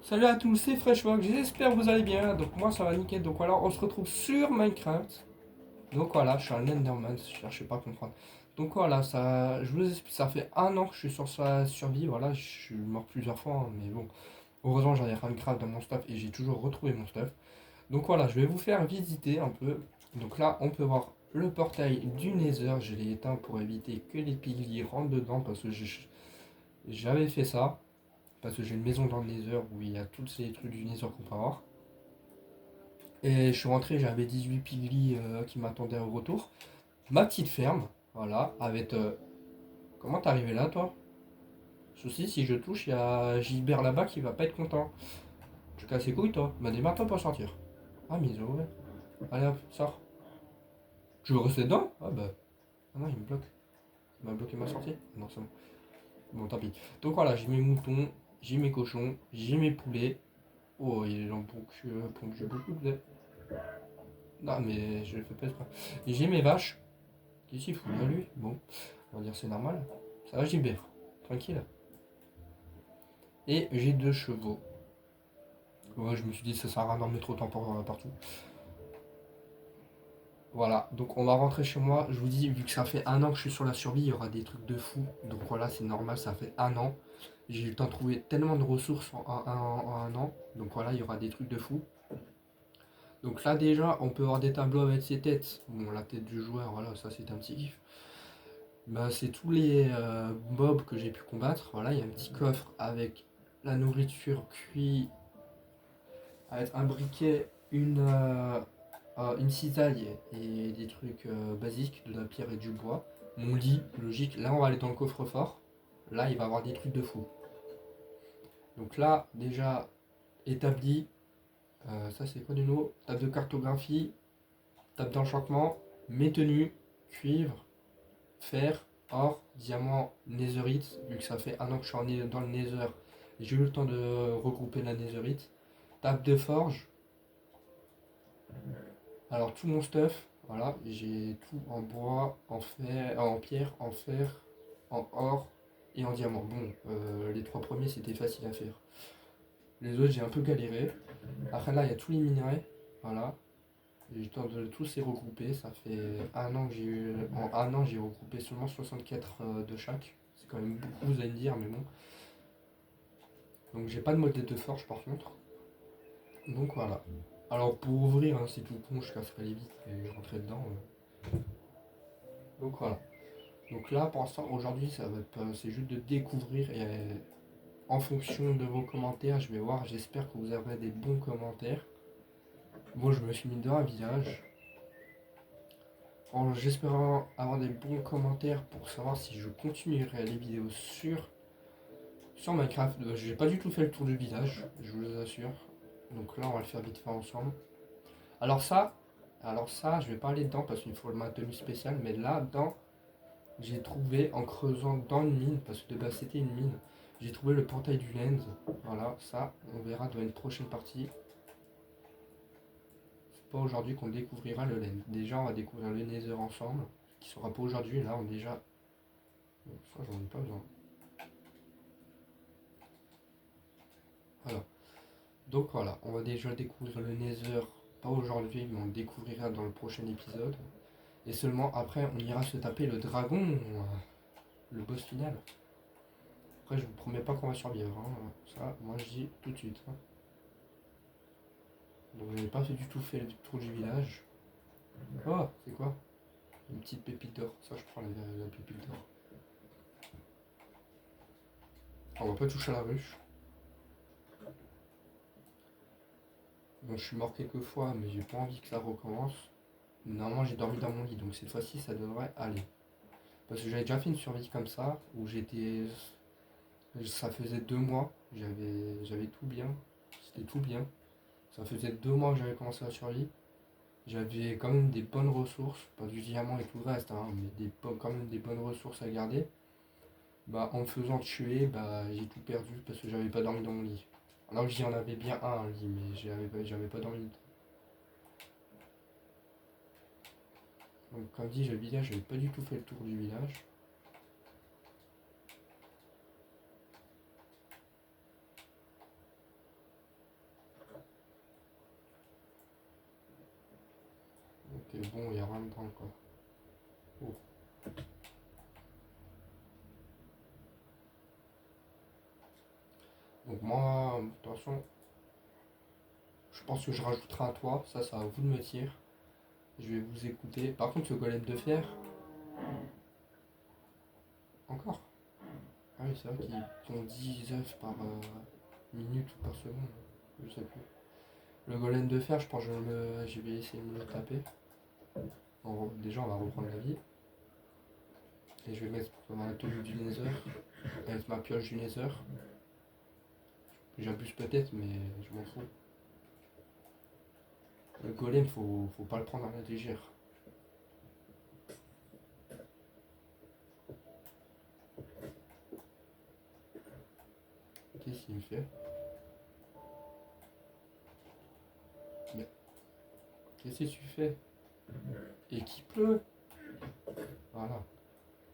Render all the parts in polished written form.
Salut à tous, c'est Freshwork, j'espère que vous allez bien. Donc moi ça va nickel. Donc voilà, on se retrouve sur Minecraft. Donc voilà, je suis un Enderman, je cherchez pas à comprendre. Donc voilà, ça, je vous explique, ça fait un an que je suis sur sa survie. Voilà, je suis mort plusieurs fois, hein, mais bon. Heureusement j'avais Minecraft dans mon stuff et j'ai toujours retrouvé mon stuff. Donc voilà, je vais vous faire visiter un peu. Donc là, on peut voir le portail du Nether. Je l'ai éteint pour éviter que les piglis rentrent dedans parce que j'avais fait ça. Parce que j'ai une maison dans le Nether où il y a tous ces trucs du Nether qu'on peut avoir. Et je suis rentré, j'avais 18 piglis qui m'attendaient au retour. Ma petite ferme, voilà, avec... comment t'es arrivé là, toi? Souci, si je touche, il y a Gilbert là-bas qui va pas être content. Tu casses les couilles, toi? Bah démarre-toi pour sortir. Ah, mise ouais. Allez hop, sors. Tu veux rester dedans? Ah bah... Ah non, il me bloque. Il m'a bloqué ma sortie. Non, c'est bon. Bon, tant pis. Donc voilà, j'ai mes moutons, j'ai mes cochons, j'ai mes poulets. Oh, il en pondu beaucoup de... Non, mais je le fais pas exprès. Et j'ai mes vaches. Qu'est-ce qu'il fout là, lui? Bon, on va dire c'est normal. Ça va, Gilbert. Tranquille. Et j'ai deux chevaux. Ouais, je me suis dit, ça sert à rien d'en mettre autant partout. Voilà, donc on va rentrer chez moi. Je vous dis, vu que ça fait un an que je suis sur la survie, il y aura des trucs de fou. Donc voilà, c'est normal, ça fait un an. J'ai eu le temps de trouver tellement de ressources en un an. Donc voilà, il y aura des trucs de fou. Donc là déjà, on peut avoir des tableaux avec ses têtes. Bon, la tête du joueur, voilà, ça c'est un petit kiff. Bah, c'est tous les mobs que j'ai pu combattre. Voilà, il y a un petit coffre avec la nourriture cuite, avec un briquet, une cisaille et des trucs basiques, de la pierre et du bois. Mon lit, logique. Là, on va aller dans le coffre-fort. Là, il va y avoir des trucs de fou. Donc là, déjà établi. Ça, c'est quoi de nouveau? Table de cartographie, table d'enchantement, mes tenues, cuivre, fer, or, diamant, netherite, vu que ça fait un an que je suis dans le nether, j'ai eu le temps de regrouper la netherite. Table de forge, alors tout mon stuff, voilà, j'ai tout en bois, en fer, en pierre, en fer, en or et en diamant. Bon, les trois premiers c'était facile à faire. Les autres j'ai un peu galéré. Après là il y a tous les minerais, voilà. J'ai eu le temps de tous les regrouper. Ça fait un an que j'ai eu. En un an j'ai regroupé seulement 64 de chaque. C'est quand même beaucoup, vous allez me dire, mais bon. Donc j'ai pas de modèle de forge par contre. Donc voilà. Alors pour ouvrir, hein, c'est tout con, je casserai les vitres et je rentrerai dedans. Donc voilà. Donc là pour l'instant aujourd'hui ça va être, c'est juste de découvrir et en fonction de vos commentaires je vais voir, j'espère que vous aurez des bons commentaires. Moi je me suis mis dans un village. En j'espère avoir des bons commentaires pour savoir si je continuerai les vidéos sur Minecraft. J'ai pas du tout fait le tour du village, je vous assure. Donc là on va le faire vite fait ensemble. Alors ça, je vais pas aller dedans parce qu'il faut ma tenue spéciale, mais là-dedans, j'ai trouvé en creusant dans une mine, parce que de base c'était une mine, j'ai trouvé le portail du Land. Voilà, ça, on verra dans une prochaine partie. C'est pas aujourd'hui qu'on découvrira le Land. Déjà, on va découvrir le Nether ensemble, qui sera pas aujourd'hui. Là, on déjà. Bon, ça, j'en ai pas besoin. Voilà. Donc voilà, on va déjà découvrir le Nether, pas aujourd'hui, mais on le découvrira dans le prochain épisode. Et seulement après, on ira se taper le dragon, le boss final. Après, je vous promets pas qu'on va survivre, hein. Ça, moi je dis tout de suite, hein. Donc, je n'ai pas du tout fait le tour du village. Oh, c'est quoi? Une petite pépite d'or. Ça, je prends la pépite d'or. On va pas toucher à la ruche. Bon, je suis mort quelques fois, mais j'ai pas envie que ça recommence. Normalement, j'ai dormi dans mon lit, donc cette fois-ci, ça devrait aller. Parce que j'avais déjà fait une survie comme ça, où j'étais. Ça faisait 2 mois, j'avais tout bien. C'était tout bien. Ça faisait 2 mois que j'avais commencé la survie. J'avais quand même des bonnes ressources, pas du diamant et tout le reste, hein, mais quand même des bonnes ressources à garder. Bah, en me faisant tuer, bah, j'ai tout perdu parce que j'avais pas dormi dans mon lit. Alors que j'en avais bien un lit, mais j'avais pas dormi. Donc comme dit, le village, j'avais pas du tout fait le tour du village. Ok, bon, il y a rien dedans, quoi. Oh. Donc moi, de toute façon, je pense que je rajouterai un toit. Ça va vous de me dire. Je vais vous écouter. Par contre, le golem de fer, encore. Ah oui, c'est vrai qu'ils font 10 œufs par minute ou par seconde. Je sais plus. Le golem de fer, je pense que je vais essayer de me le taper. Déjà, on va reprendre la vie. Et je vais mettre ma tenue du Nether, avec ma pioche du Nether. J'abuse peut-être, mais je m'en fous. Le golem, faut pas le prendre à la légère. Qu'est-ce qu'il me fait? Mais qu'est-ce que tu fais? Équipe-le! Voilà.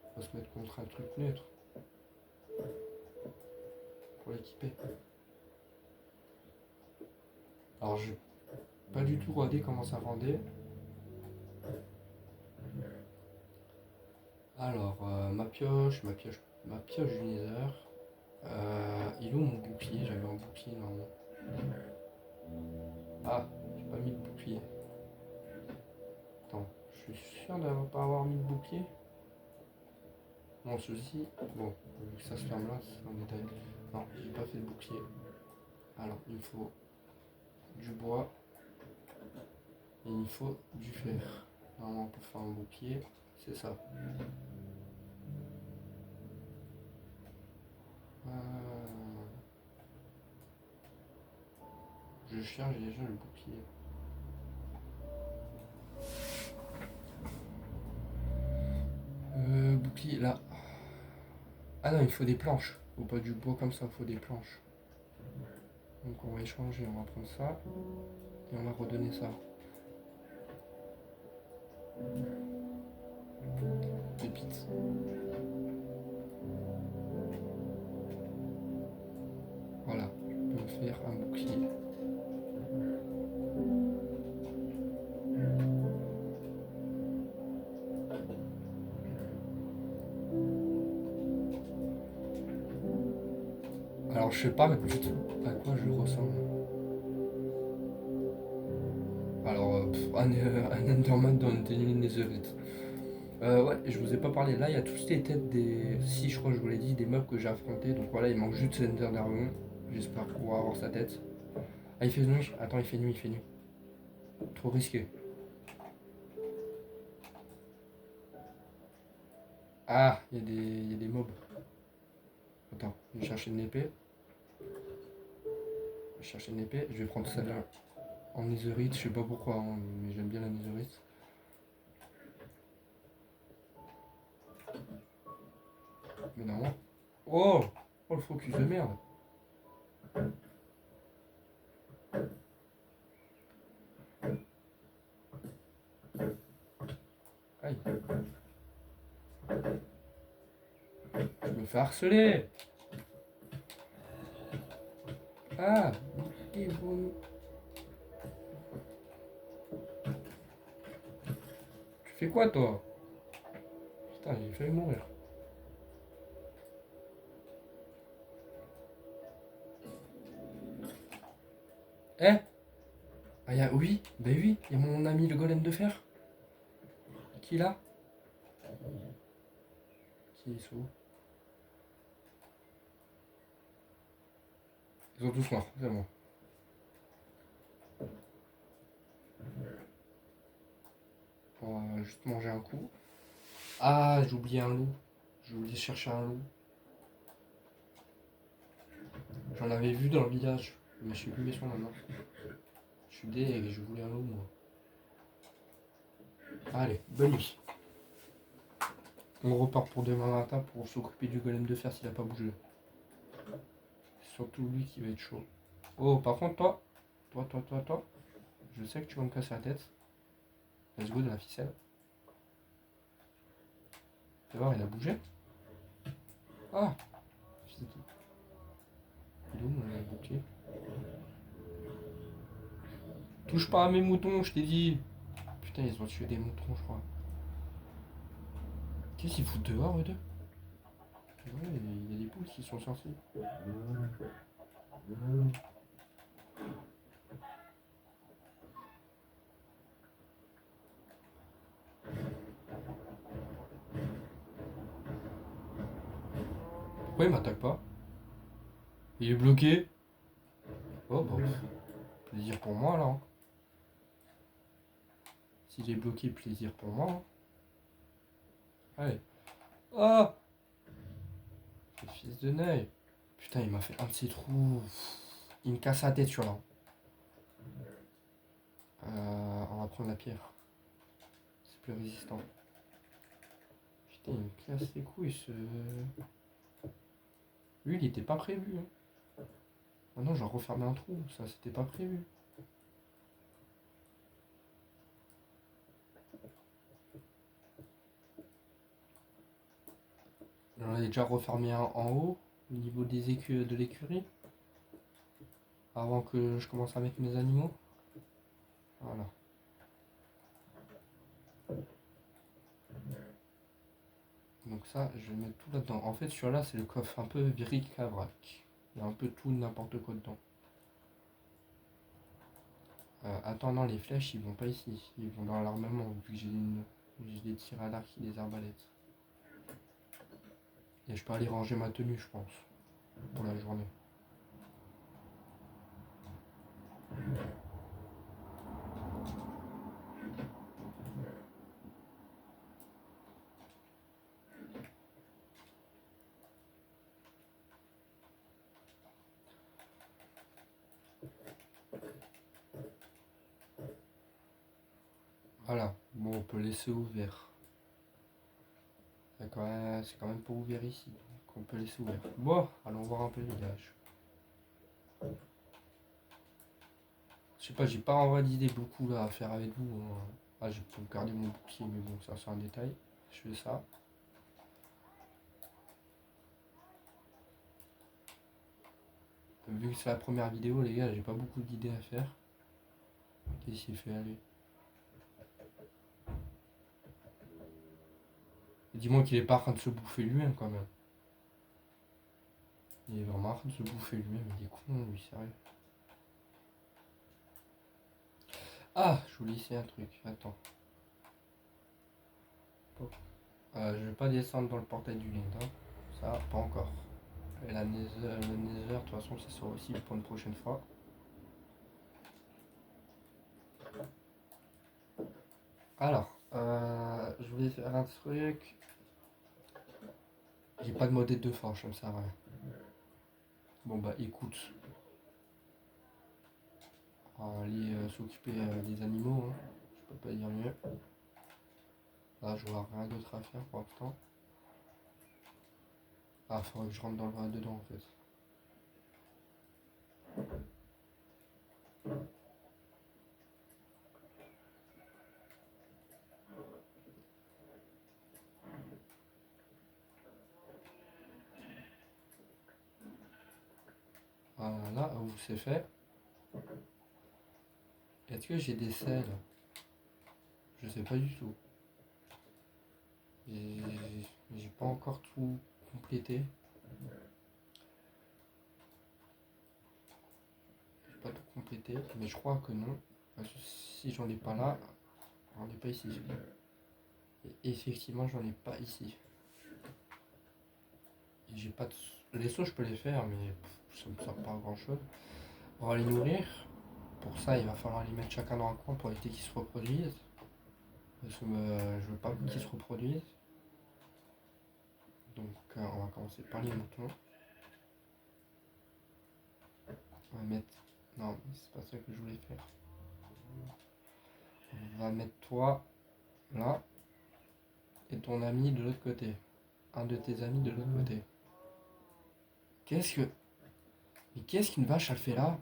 On va se mettre contre un truc neutre. Pour l'équiper. Alors, je pas du tout regardé comment ça rendait. Alors, ma pioche du Nether. Il est où mon bouclier? J'avais un bouclier normalement. Ah, j'ai pas mis de bouclier. Attends, je suis sûr de ne pas avoir mis de bouclier. Non, ceci, bon, vu que ça se ferme là, c'est un détail. Non, j'ai pas fait de bouclier. Alors, il me faut du bois et il me faut du fer. Normalement, pour faire un bouclier, c'est ça. Je cherche déjà le bouclier. Bouclier là. Ah non, il faut des planches. Faut pas du bois comme ça, il faut des planches. Donc on va échanger, on va prendre ça et on va redonner ça. Pépites. Voilà, je peux me faire un bouclier. Alors je sais pas mais du tout à quoi je ressemble. Alors un Enderman dans une tenue Netherite. Ouais, je vous ai pas parlé. Là, il y a toutes les têtes des. Si, je crois que je vous l'ai dit, des mobs que j'ai affrontés. Donc voilà, il manque juste Slender Dragon. J'espère pouvoir avoir sa tête. Ah, il fait nuit. Attends, il fait nuit, il fait nuit. Trop risqué. Ah, il y a des mobs. Attends, je vais chercher une épée. Je vais chercher une épée. Je vais prendre celle-là en netherite. Je sais pas pourquoi, hein, mais j'aime bien la netherite. Mais non. Oh! Oh, le focus de merde. Aïe. Je me fais harceler. Ah! Et bon. Tu fais quoi, toi? Putain, j'ai failli mourir. Eh! Ah, oui, ben oui, il y a mon ami le golem de fer. Qui est là? Qui est sous? Ils sont tous morts, c'est bon. On va juste manger un coup. Ah, j'ai oublié un loup. J'ai oublié de chercher un loup. J'en avais vu dans le village, mais je sais plus où ils sont maintenant. Je suis deg, je voulais un loup, moi. Allez, bonne nuit. On repart pour demain matin pour s'occuper du golem de fer s'il a pas bougé. C'est surtout lui qui va être chaud. Oh, par contre, toi, je sais que tu vas me casser la tête. Let's go de la ficelle. Tu vas voir, il a bougé. Ah, c'est tout. Il est où mon bouclier? Touche pas à mes moutons, je t'ai dit. Putain, ils ont tué des moutons, je crois. Qu'est-ce qu'ils foutent dehors, eux deux? Ouais, il y a des poules qui sont sorties. Pourquoi il m'attaque pas? Il est bloqué. Oh, bah, plaisir pour moi, là. Hein. S'il est bloqué, plaisir pour moi. Hein. Allez. Ah! Le fils de Ney. Putain, il m'a fait un de ses trous. Il me casse la tête sur là. On va prendre la pierre. C'est plus résistant. Putain, il me casse les couilles ce. Lui, il était pas prévu. Hein. Ah non, j'ai refermé un trou. Ça, c'était pas prévu. J'en ai déjà refermé un en haut, au niveau des de l'écurie. Avant que je commence à mettre mes animaux. Voilà. Donc ça, je vais mettre tout là-dedans. En fait, celui-là, c'est le coffre un peu bric-à-brac. Il y a un peu tout, n'importe quoi dedans. Attends, non, les flèches, ils vont pas ici. Ils vont dans l'armement, vu que j'ai des tirs à l'arc et des arbalètes. Et je peux aller ranger ma tenue, je pense, pour la journée. Voilà, bon, on peut laisser ouvert. C'est quand même pas ouvert ici, donc on peut laisser ouvert. Bon, allons voir un peu le village. Je sais pas, j'ai pas en vrai d'idée beaucoup là à faire avec vous. Hein. Ah, je peux garder mon bouclier, mais bon, ça c'est un détail. Je fais ça. Vu que c'est la première vidéo, les gars, j'ai pas beaucoup d'idées à faire. Qu'est-ce qu'il fait aller? Dis-moi qu'il est pas en train de se bouffer lui-même quand même. Il est vraiment en train de se bouffer lui-même, il est con lui, sérieux. Ah, je voulais essayer un truc, attends. Je vais pas descendre dans le portail du Lind, hein. Ça, pas encore. Et le Nether, de toute façon, ça sera aussi pour une prochaine fois. Alors, je voulais faire un truc. J'ai pas de modèle de forge, comme ça, ouais. Bon bah écoute, on va aller s'occuper des animaux, hein. Je peux pas dire mieux. Là, je vois rien d'autre à faire pour l'instant. Ah, faudrait que je rentre dans le bras dedans en fait. Voilà, où c'est fait. Est-ce que j'ai des selles? Je sais pas du tout. J'ai pas encore tout complété. J'ai pas tout complété, mais je crois que non. Parce que si j'en ai pas là, j'en ai pas ici. Et effectivement, j'en ai pas ici. Et j'ai pas de... Les sauts, je peux les faire, mais ça me sert pas à grand chose. On va les nourrir. Pour ça, il va falloir les mettre chacun dans un coin pour éviter qu'ils se reproduisent. Parce que je veux pas qu'ils se reproduisent. Donc, on va commencer par les moutons. On va mettre... Non, c'est pas ça que je voulais faire. On va mettre toi là. Et ton ami de l'autre côté. Un de tes amis de l'autre côté. Qu'est-ce que... Mais qu'est-ce qu'une vache elle fait là?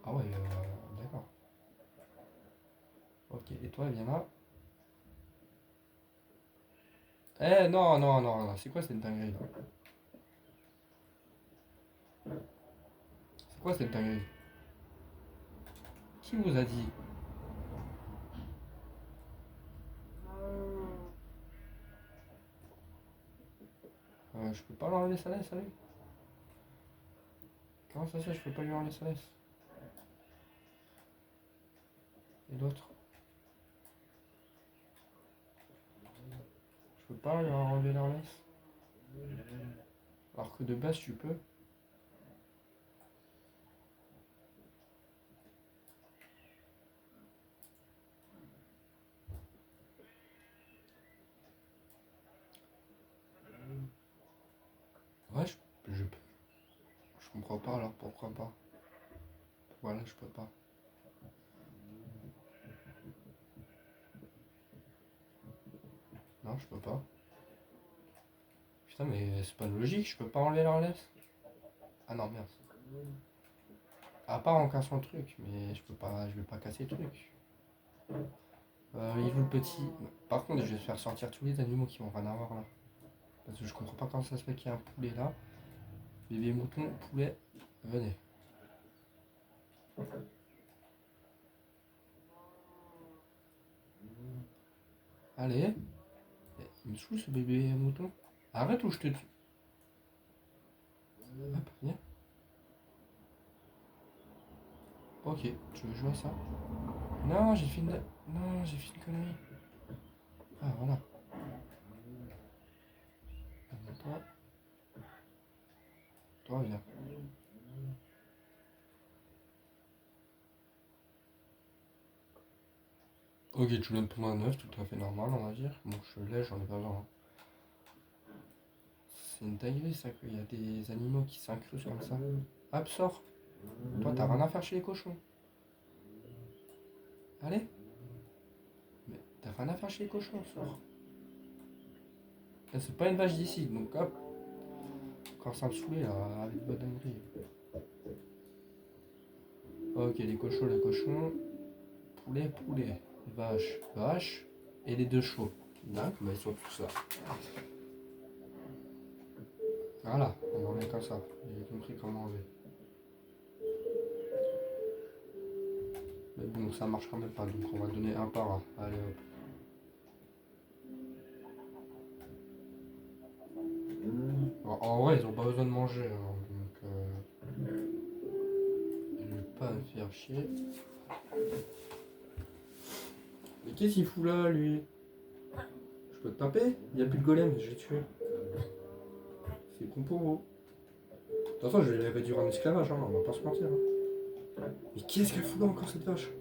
Ah ouais, d'accord. Ok, et toi, viens là. Eh non, non, non, non, c'est quoi cette dinguerie là? C'est quoi cette dinguerie? Qui vous a dit? Je peux pas l'enlever sa laisse, allez. Comment ça se fait, je peux pas lui enlever sa laisse? Et l'autre? Je peux pas lui enlever leur laisse. Alors que de base, tu peux. Ouais, je peux. Je comprends pas, alors pourquoi pas? Voilà, je peux pas. Non, je peux pas. Putain, mais c'est pas logique, je peux pas enlever leur laisse. Ah non, merde. À part en cassant le truc, mais je peux pas, je vais pas casser le truc. Il joue le petit. Par contre, je vais faire sortir tous les animaux qui vont rien avoir là. Parce que je comprends pas comment ça se fait qu'il y a un poulet là. Bébé mouton, poulet, venez. Allez. Il me saoule ce bébé mouton. Arrête ou je te tue. Hop, viens. Ok, tu veux jouer à ça? Non, j'ai fait une... Non, j'ai fait une connerie. Ah, voilà. Toi, toi, viens. Ok, tu viens de prendre un œuf, tout à fait normal, on va dire. Bon, je l'ai, j'en ai pas besoin. C'est une dinguerie, ça, qu'il y a des animaux qui s'incrustent comme ça. Hop, sors. Toi, t'as rien à faire chez les cochons. Allez. Mais t'as rien à faire chez les cochons, sors. Là, c'est pas une vache d'ici, donc hop. Quand ça me saoulait, là, avec votre dinguerie. Ok, les cochons. Poulet, poulet. Vache, vache. Et les deux chevaux. D'accord, bah ils sont tous là. Voilà, on en met comme ça. J'ai compris comment enlever. Mais bon, ça marche quand même pas, donc on va donner un par un. Allez hop. En vrai, ils ont pas besoin de manger, hein, donc je vais pas me faire chier. Mais qu'est-ce qu'il fout là, lui? Je peux te taper? Il n'y a plus de golem, je l'ai tué. C'est con pour vous. De toute façon, je vais les réduire en esclavage, hein, on va pas se mentir. Hein. Mais qu'est-ce qu'elle fout là encore, cette vache?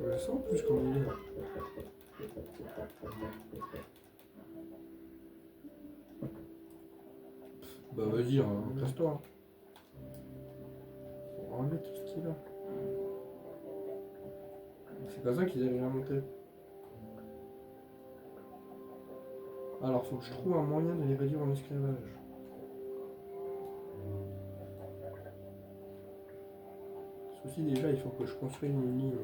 Je sens plus comme il est là. Bah vas-y, hein, casse-toi. Hein. Faut enlever tout ce qu'il a. C'est pas ça qu'ils avaient remonté. Alors faut que je trouve un moyen de les réduire en esclavage. Ceci déjà, il faut que je construise une ligne.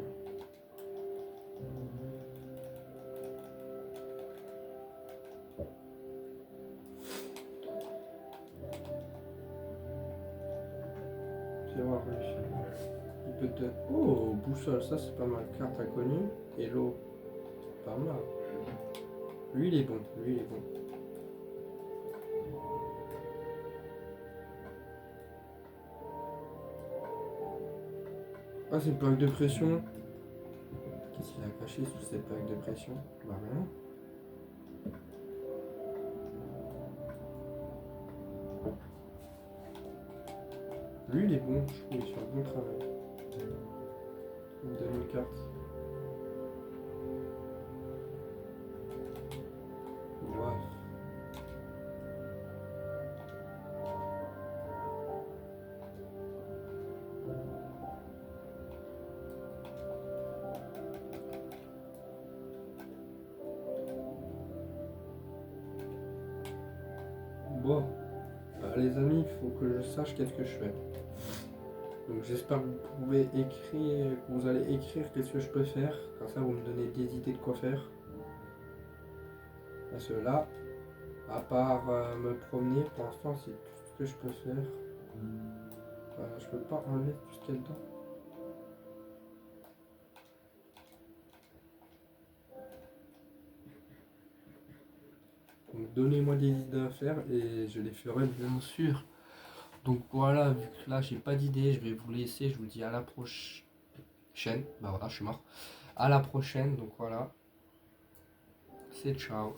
Fais voir lui. Il peut te... Oh, boussole, ça c'est pas mal. Carte inconnue. Et l'eau. Pas mal. Lui il est bon, lui il est bon. Ah, c'est une plaque de pression. Qu'est-ce qu'il a caché sous cette plaque de pression? Bah rien. Lui il est bon, je trouve qu'il fait un bon travail. Il me donne une carte. Ouais. Bon. Les amis, il faut que je sache qu'est-ce que je fais. Donc j'espère que vous pouvez écrire, que vous allez écrire qu'est-ce que je peux faire. Comme ça vous me donnez des idées de quoi faire. Parce que là, à part me promener, pour l'instant c'est tout ce que je peux faire. Je peux pas enlever tout ce qu'il y a dedans. Donc donnez-moi des idées à faire et je les ferai bien sûr. Donc voilà, vu que là j'ai pas d'idée, je vais vous laisser, je vous dis à la prochaine. Bah voilà, je suis mort. À la prochaine, donc voilà. C'est ciao.